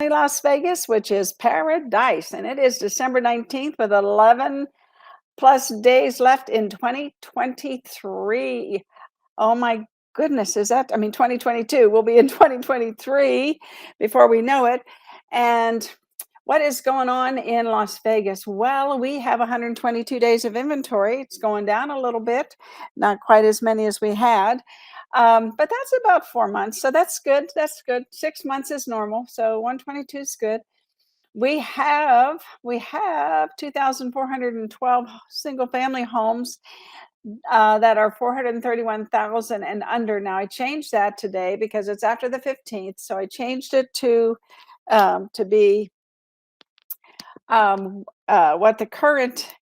sunny Las Vegas, which is paradise. And it is December 19th with 11 plus days left in 2023. Oh my goodness, is that, I mean, 2022, we'll be in 2023 before we know it. And what is going on in Las Vegas? Well, we have 122 days of inventory. It's going down a little bit, not quite as many as we had. But that's about 4 months. So that's good. That's good. 6 months is normal. So 122 is good. We have 2,412 single family homes that are 431,000 and under. Now I changed that today because it's after the 15th. So I changed it to be what the current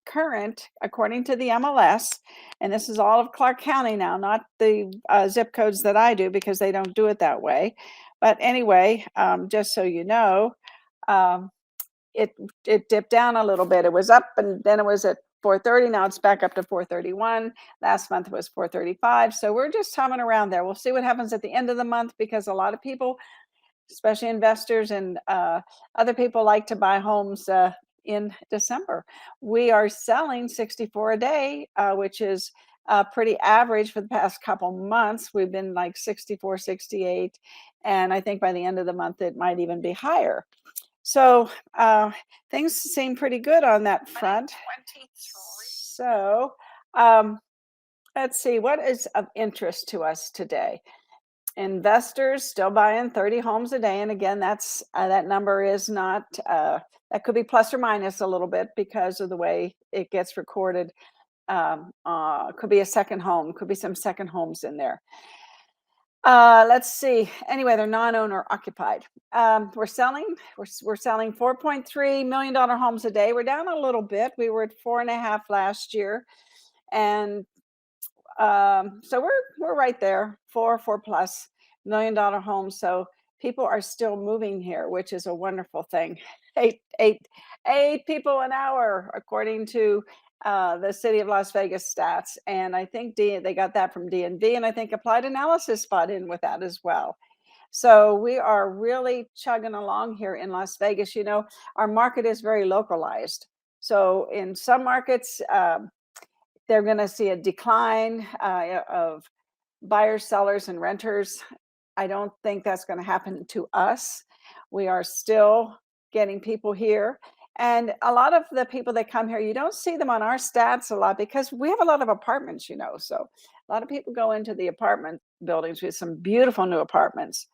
according to the MLS, and this is all of Clark County now, not the zip codes that I do because they don't do it that way. But anyway, just so you know, um, it dipped down a little bit. It was up and then it was at 430. Now it's back up to 431. Last month it was 435. So we're just hovering around there. We'll see what happens at the end of the month because a lot of people, especially investors and other people, like to buy homes in December. We are selling 64 a day, which is pretty average for the past couple months. We've been like 64, 68. And I think by the end of the month, it might even be higher. So things seem pretty good on that front. So let's see, what is of interest to us today? Investors still buying 30 homes a day. And again, that's that number is not, that could be plus or minus a little bit because of the way it gets recorded. Could be a second home, could be some second homes in there. Let's see. Anyway, they're non-owner occupied. We're selling $4.3 million homes a day. We're down a little bit. We were at 4.5 last year. And so we're right there, four plus $1 million homes. So people are still moving here, which is a wonderful thing. Eight people an hour, according to the city of Las Vegas stats. And I think they got that from DNV, and I think Applied Analysis spot in with that as well. So we are really chugging along here in Las Vegas. You know, our market is very localized. So in some markets, they're going to see a decline of buyers, sellers, and renters. I don't think that's going to happen to us. We are still getting people here. And a lot of the people that come here, you don't see them on our stats a lot because we have a lot of apartments, you know. So a lot of people go into the apartment buildings with some beautiful new apartments.